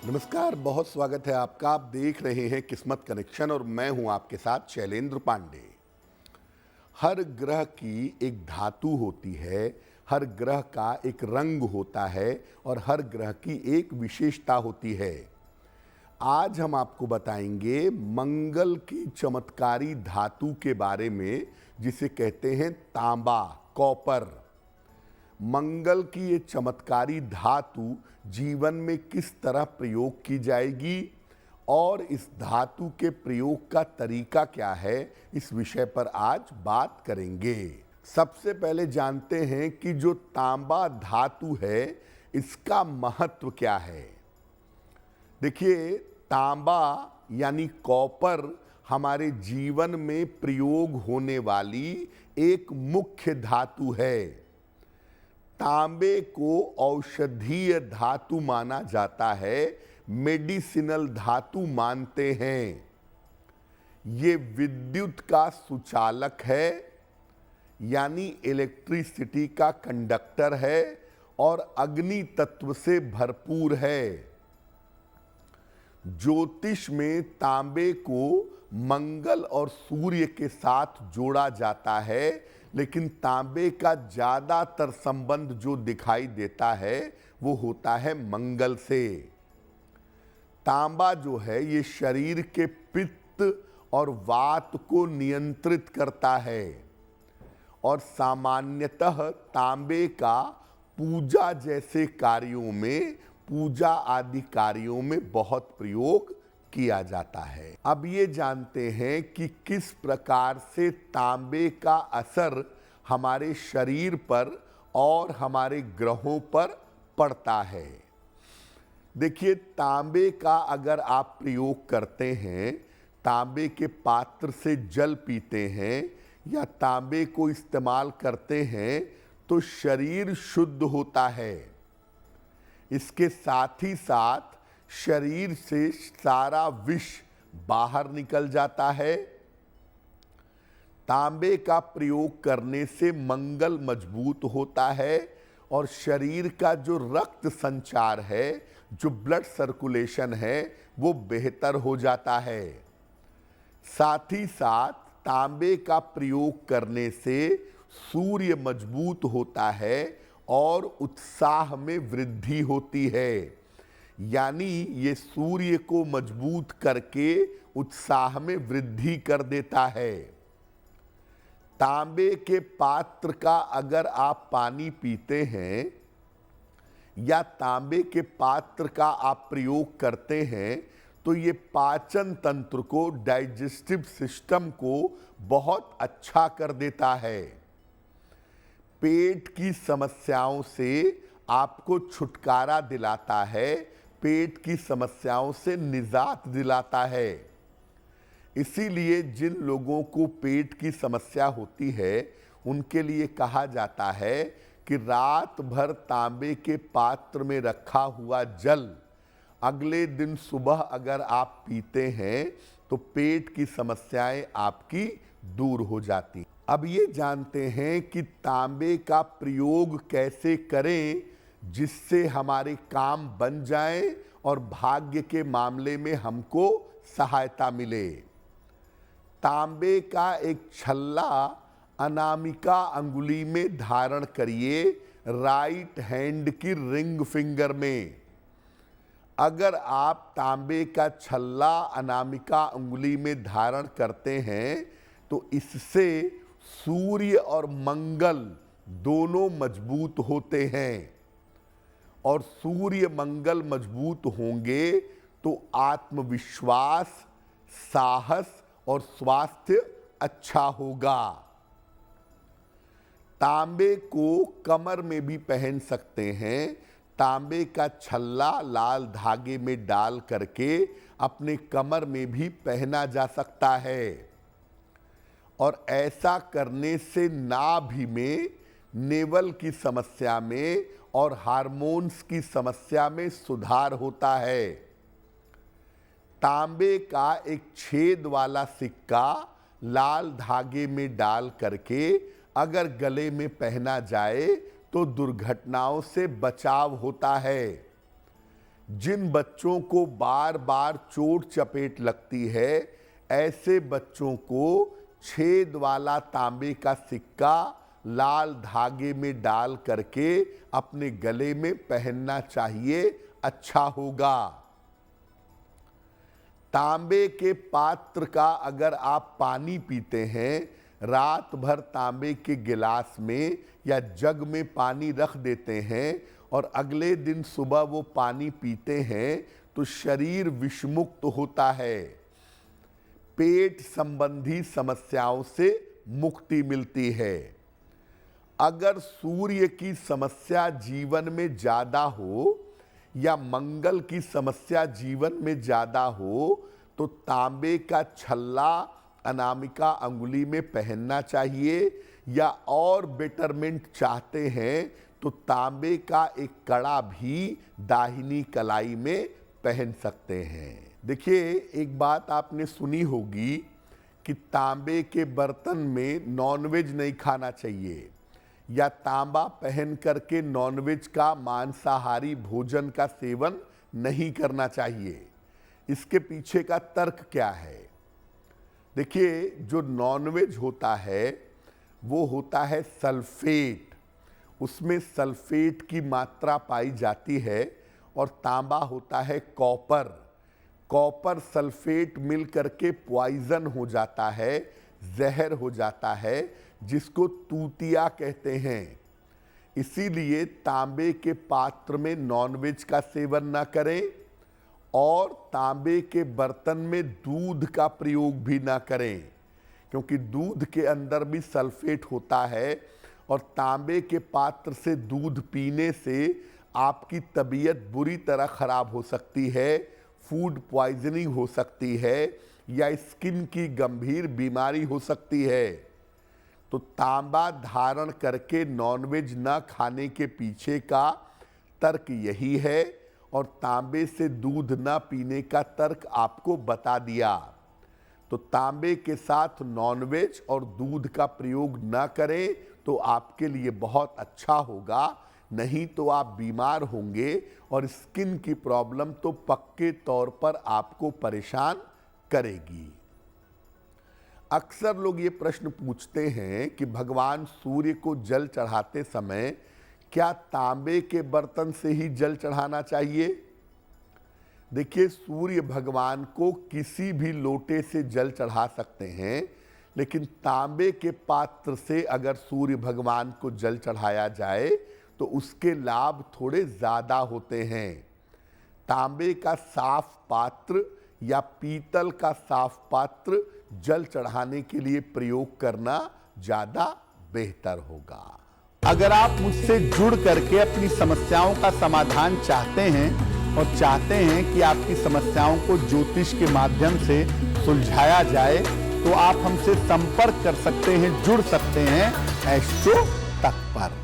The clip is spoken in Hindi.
नमस्कार, बहुत स्वागत है आपका। आप देख रहे हैं किस्मत कनेक्शन और मैं हूं आपके साथ शैलेंद्र पांडे। हर ग्रह की एक धातु होती है, हर ग्रह का एक रंग होता है और हर ग्रह की एक विशेषता होती है। आज हम आपको बताएंगे मंगल की चमत्कारी धातु के बारे में, जिसे कहते हैं तांबा, कॉपर। मंगल की ये चमत्कारी धातु जीवन में किस तरह प्रयोग की जाएगी और इस धातु के प्रयोग का तरीका क्या है, इस विषय पर आज बात करेंगे। सबसे पहले जानते हैं कि जो तांबा धातु है इसका महत्व क्या है। देखिए, तांबा यानी कॉपर हमारे जीवन में प्रयोग होने वाली एक मुख्य धातु है। तांबे को औषधीय धातु माना जाता है, मेडिसिनल धातु मानते हैं। ये विद्युत का सुचालक है, यानी इलेक्ट्रिसिटी का कंडक्टर है और अग्नि तत्व से भरपूर है। ज्योतिष में तांबे को मंगल और सूर्य के साथ जोड़ा जाता है, लेकिन तांबे का ज्यादातर संबंध जो दिखाई देता है वो होता है मंगल से। तांबा जो है ये शरीर के पित्त और वात को नियंत्रित करता है और सामान्यतः तांबे का पूजा जैसे कार्यों में, पूजा आदि कार्यों में बहुत प्रयोग किया जाता है। अब ये जानते हैं कि किस प्रकार से तांबे का असर हमारे शरीर पर और हमारे ग्रहों पर पड़ता है। देखिए, तांबे का अगर आप प्रयोग करते हैं, तांबे के पात्र से जल पीते हैं या तांबे को इस्तेमाल करते हैं तो शरीर शुद्ध होता है। इसके साथ ही साथ शरीर से सारा विष बाहर निकल जाता है। तांबे का प्रयोग करने से मंगल मजबूत होता है और शरीर का जो रक्त संचार है, जो ब्लड सर्कुलेशन है, वो बेहतर हो जाता है। साथ ही साथ तांबे का प्रयोग करने से सूर्य मजबूत होता है और उत्साह में वृद्धि होती है। यानी ये सूर्य को मजबूत करके उत्साह में वृद्धि कर देता है। तांबे के पात्र का अगर आप पानी पीते हैं या तांबे के पात्र का आप प्रयोग करते हैं तो ये पाचन तंत्र को, डाइजेस्टिव सिस्टम को बहुत अच्छा कर देता है। पेट की समस्याओं से आपको छुटकारा दिलाता है, पेट की समस्याओं से निजात दिलाता है। इसीलिए जिन लोगों को पेट की समस्या होती है उनके लिए कहा जाता है कि रात भर तांबे के पात्र में रखा हुआ जल अगले दिन सुबह अगर आप पीते हैं तो पेट की समस्याएं आपकी दूर हो जाती। अब ये जानते हैं कि तांबे का प्रयोग कैसे करें जिससे हमारे काम बन जाए और भाग्य के मामले में हमको सहायता मिले। तांबे का एक छल्ला अनामिका अंगुली में धारण करिए, राइट हैंड की रिंग फिंगर में। अगर आप तांबे का छल्ला अनामिका अंगुली में धारण करते हैं तो इससे सूर्य और मंगल दोनों मजबूत होते हैं और सूर्य मंगल मजबूत होंगे तो आत्मविश्वास, साहस और स्वास्थ्य अच्छा होगा। तांबे को कमर में भी पहन सकते हैं। तांबे का छल्ला लाल धागे में डाल करके अपने कमर में भी पहना जा सकता है और ऐसा करने से नाभि में, नेवल की समस्या में और हार्मोन्स की समस्या में सुधार होता है। तांबे का एक छेद वाला सिक्का लाल धागे में डाल करके अगर गले में पहना जाए तो दुर्घटनाओं से बचाव होता है। जिन बच्चों को बार बार चोट चपेट लगती है, ऐसे बच्चों को छेद वाला तांबे का सिक्का लाल धागे में डाल करके अपने गले में पहनना चाहिए, अच्छा होगा। तांबे के पात्र का अगर आप पानी पीते हैं, रात भर तांबे के गिलास में या जग में पानी रख देते हैं और अगले दिन सुबह वो पानी पीते हैं तो शरीर विषमुक्त होता है, पेट संबंधी समस्याओं से मुक्ति मिलती है। अगर सूर्य की समस्या जीवन में ज्यादा हो या मंगल की समस्या जीवन में ज्यादा हो तो तांबे का छल्ला अनामिका अंगुली में पहनना चाहिए, या और बेटरमेंट चाहते हैं तो तांबे का एक कड़ा भी दाहिनी कलाई में पहन सकते हैं। देखिए, एक बात आपने सुनी होगी कि तांबे के बर्तन में नॉनवेज नहीं खाना चाहिए, या तांबा पहन करके नॉनवेज का मांसाहारी भोजन का सेवन नहीं करना चाहिए। इसके पीछे का तर्क क्या है? देखिए, जो नॉनवेज होता है वो होता है सल्फेट, उसमें सल्फेट की मात्रा पाई जाती है, और तांबा होता है कॉपर। कॉपर सल्फेट मिल करके पॉइजन हो जाता है, जहर हो जाता है, जिसको तूतिया कहते हैं। इसीलिए तांबे के पात्र में नॉनवेज का सेवन ना करें और तांबे के बर्तन में दूध का प्रयोग भी ना करें, क्योंकि दूध के अंदर भी सल्फेट होता है और तांबे के पात्र से दूध पीने से आपकी तबीयत बुरी तरह खराब हो सकती है, फूड पॉइजनिंग हो सकती है, या स्किन की गंभीर बीमारी हो सकती है। तो तांबा धारण करके नॉनवेज न खाने के पीछे का तर्क यही है, और तांबे से दूध न पीने का तर्क आपको बता दिया। तो तांबे के साथ नॉनवेज और दूध का प्रयोग न करें तो आपके लिए बहुत अच्छा होगा, नहीं तो आप बीमार होंगे और स्किन की प्रॉब्लम तो पक्के तौर पर आपको परेशान करेगी। अक्सर लोग ये प्रश्न पूछते हैं कि भगवान सूर्य को जल चढ़ाते समय क्या तांबे के बर्तन से ही जल चढ़ाना चाहिए? देखिए, सूर्य भगवान को किसी भी लोटे से जल चढ़ा सकते हैं, लेकिन तांबे के पात्र से अगर सूर्य भगवान को जल चढ़ाया जाए तो उसके लाभ थोड़े ज़्यादा होते हैं। तांबे का साफ पात्र या पीतल का साफ पात्र जल चढ़ाने के लिए प्रयोग करना ज़्यादा बेहतर होगा। अगर आप मुझसे जुड़ करके अपनी समस्याओं का समाधान चाहते हैं और चाहते हैं कि आपकी समस्याओं को ज्योतिष के माध्यम से सुलझाया जाए, तो आप हमसे संपर्क कर सकते हैं, जुड़ सकते हैं एस्ट्रो तक पर।